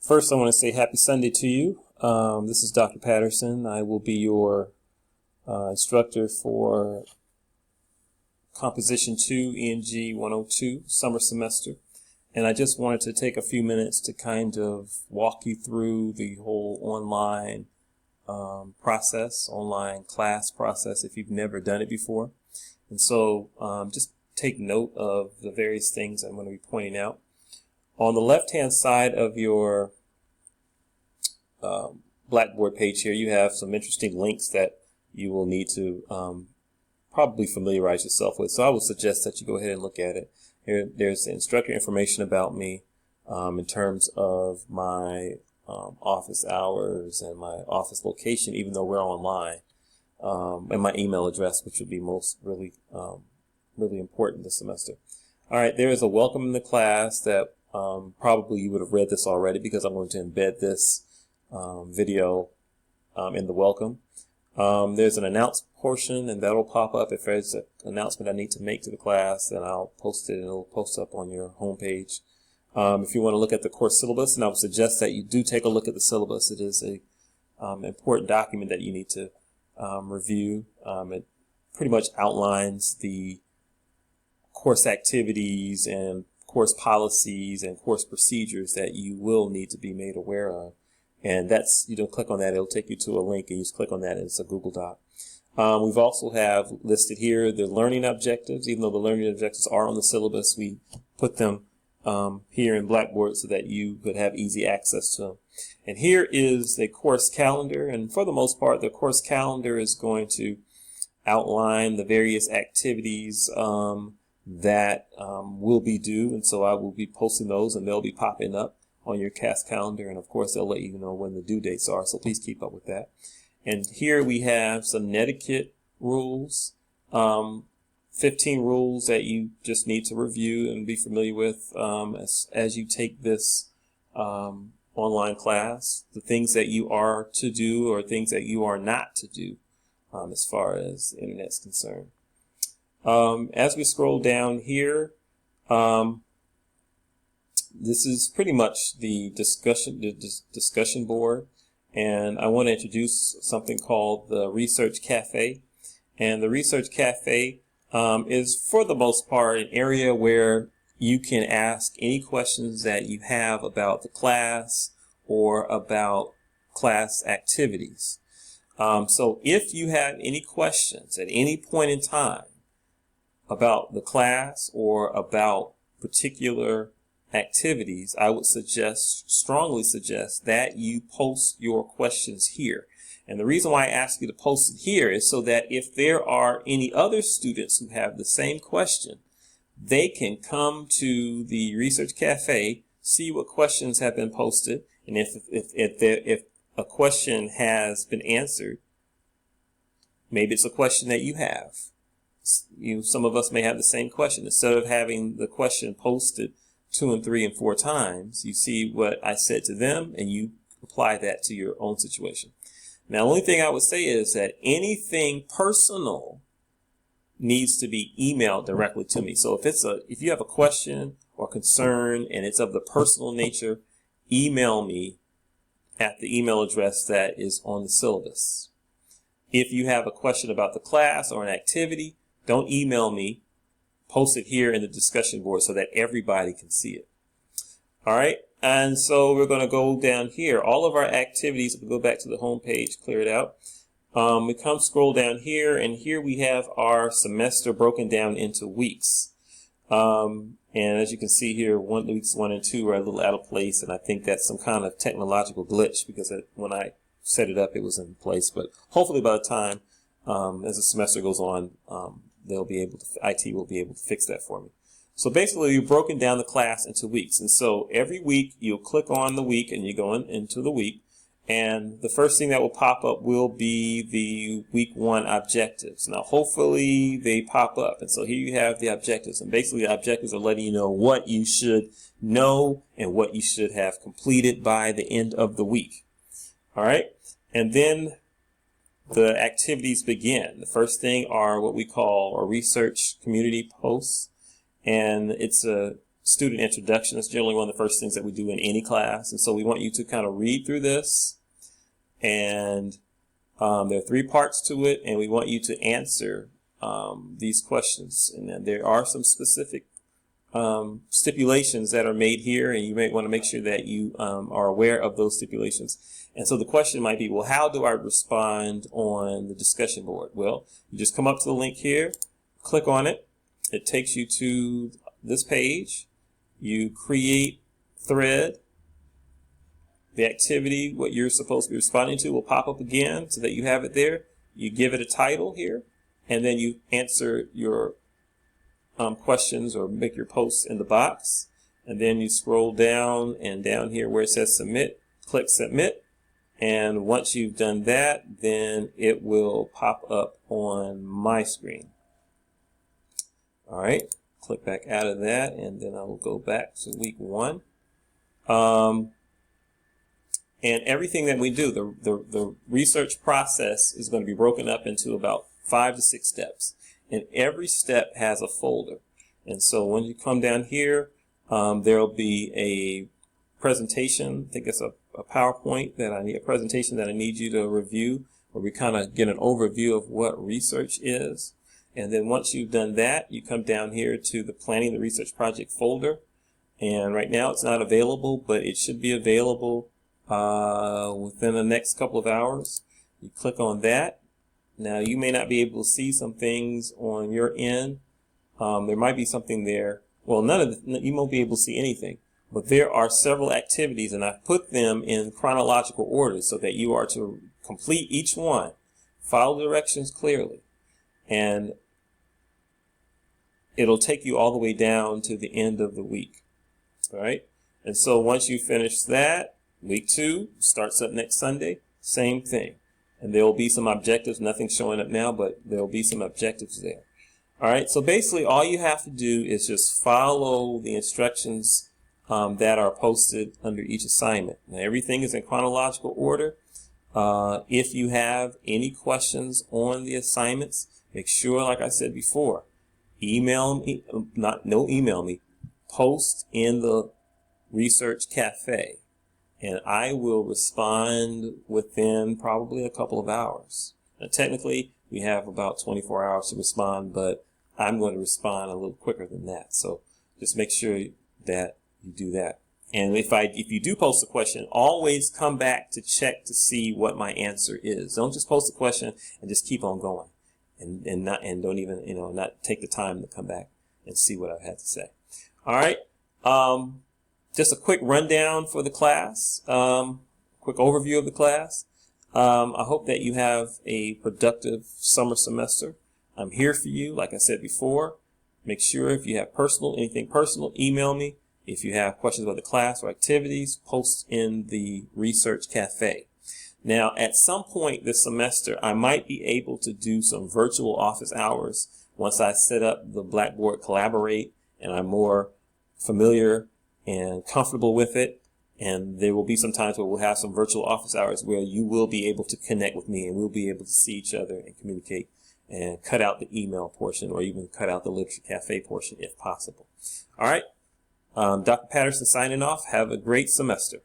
First, I want to say happy Sunday to you. This is Dr. Patterson. I will be your instructor for Composition 2, ENG 102, summer semester. And I just wanted to take a few minutes to kind of walk you through the whole online process, online class process, if you've never done it before. And so just take note of the various things I'm going to be pointing out. On the left-hand side of your Blackboard page here, you have some interesting links that you will need to probably familiarize yourself with. So I would suggest that you go ahead and look at it. There's instructor information about me in terms of my office hours and my office location, even though we're online, and my email address, which would be really important this semester. All right, there is a welcome in the class that probably you would have read this already because I'm going to embed this video in the welcome. There's an announce portion, and that'll pop up if there's an announcement I need to make to the class, then I'll post it and it'll post up on your homepage. If you want to look at the course syllabus, and I would suggest that you do take a look at the syllabus. It is a important document that you need to review. It pretty much outlines the course activities and course policies and course procedures that you will need to be made aware of. And that's, you don't click on that, it'll take you to a link, and you just click on that, and it's a Google Doc. We've also have listed here the learning objectives. Even though the learning objectives are on the syllabus, we put them here in Blackboard so that you could have easy access to them. And here is the course calendar, and for the most part, the course calendar is going to outline the various activities that will be due, and so I will be posting those, and they'll be popping up on your CAS calendar, and of course they'll let you know when the due dates are, so please keep up with that. And here we have some netiquette rules, 15 rules that you just need to review and be familiar with as you take this online class, the things that you are to do or things that you are not to do as far as the internet is concerned. As we scroll down here, this is pretty much the discussion board, and I want to introduce something called the Research Cafe. And the Research Cafe is, for the most part, an area where you can ask any questions that you have about the class or about class activities. So if you have any questions at any point in time about the class or about particular activities, I would strongly suggest that you post your questions here. And the reason why I ask you to post it here is so that if there are any other students who have the same question, they can come to the Research Cafe, see what questions have been posted, and if a question has been answered, maybe it's a question that you have. Some of us may have the same question. Instead of having the question posted 2 and 3 and 4 times, you see what I said to them and you apply that to your own situation. Now, the only thing I would say is that anything personal needs to be emailed directly to me. So if you have a question or concern and it's of the personal nature, email me at the email address that is on the syllabus. If you have a question about the class or an activity, don't email me. Post it here in the discussion board so that everybody can see it. All right, and so we're going to go down here. All of our activities, we go back to the home page, clear it out. We scroll down here, and here we have our semester broken down into weeks. And as you can see here, weeks 1 and 2 are a little out of place, and I think that's some kind of technological glitch because when I set it up, it was in place. But hopefully by the time as the semester goes on, IT will be able to fix that for me. So basically, you've broken down the class into weeks. And so every week, you'll click on the week and you go into the week. And the first thing that will pop up will be the week 1 objectives. Now, hopefully they pop up. And so here you have the objectives. And basically, the objectives are letting you know what you should know and what you should have completed by the end of the week. All right. And then the activities begin. The first thing are what we call a research community posts, and it's a student introduction. That's generally one of the first things that we do in any class. And so we want you to kind of read through this. And there are 3 parts to it. And we want you to answer these questions. And then there are some specific stipulations that are made here. And you may want to make sure that you are aware of those stipulations. And so the question might be, well, how do I respond on the discussion board? Well, you just come up to the link here, click on it. It takes you to this page. You create thread. The activity, what you're supposed to be responding to, will pop up again so that you have it there. You give it a title here, and then you answer your questions or make your posts in the box. And then you scroll down, and down here where it says submit, click submit. And once you've done that, then it will pop up on my screen. All right, click back out of that, and then I will go back to week 1. And everything that we do, the research process is going to be broken up into about 5 to 6 steps. And every step has a folder. And so when you come down here, there'll be a presentation. I think it's a PowerPoint that I need, a presentation that I need you to review, where we kind of get an overview of what research is. And then once you've done that, you come down here to the Planning the Research Project folder. And right now it's not available, but it should be available within the next couple of hours. You click on that. Now you may not be able to see some things on your end. There might be something there. Well, you won't be able to see anything. But there are several activities, and I've put them in chronological order so that you are to complete each one, follow the directions clearly, and it'll take you all the way down to the end of the week. All right? And so once you finish that, week 2 starts up next Sunday, same thing. And there will be some objectives, nothing showing up now, but there will be some objectives there. All right? So basically all you have to do is just follow the instructions that are posted under each assignment. Now, everything is in chronological order. If you have any questions on the assignments, make sure, like I said before, email me, email me, post in the Research Cafe, and I will respond within probably a couple of hours. Now, technically, we have about 24 hours to respond, but I'm going to respond a little quicker than that. So just make sure that you do that. And if you do post a question, always come back to check to see what my answer is. Don't just post a question and just keep on going, and don't even not take the time to come back and see what I've had to say. All right. Just a quick rundown for the class. Quick overview of the class. I hope that you have a productive summer semester. I'm here for you, like I said before. Make sure if you have anything personal, email me. If you have questions about the class or activities, post in the Research Cafe. Now, at some point this semester, I might be able to do some virtual office hours once I set up the Blackboard Collaborate and I'm more familiar and comfortable with it. And there will be some times where we'll have some virtual office hours where you will be able to connect with me and we'll be able to see each other and communicate and cut out the email portion or even cut out the Literature Cafe portion if possible. All right. Dr. Patterson signing off. Have a great semester.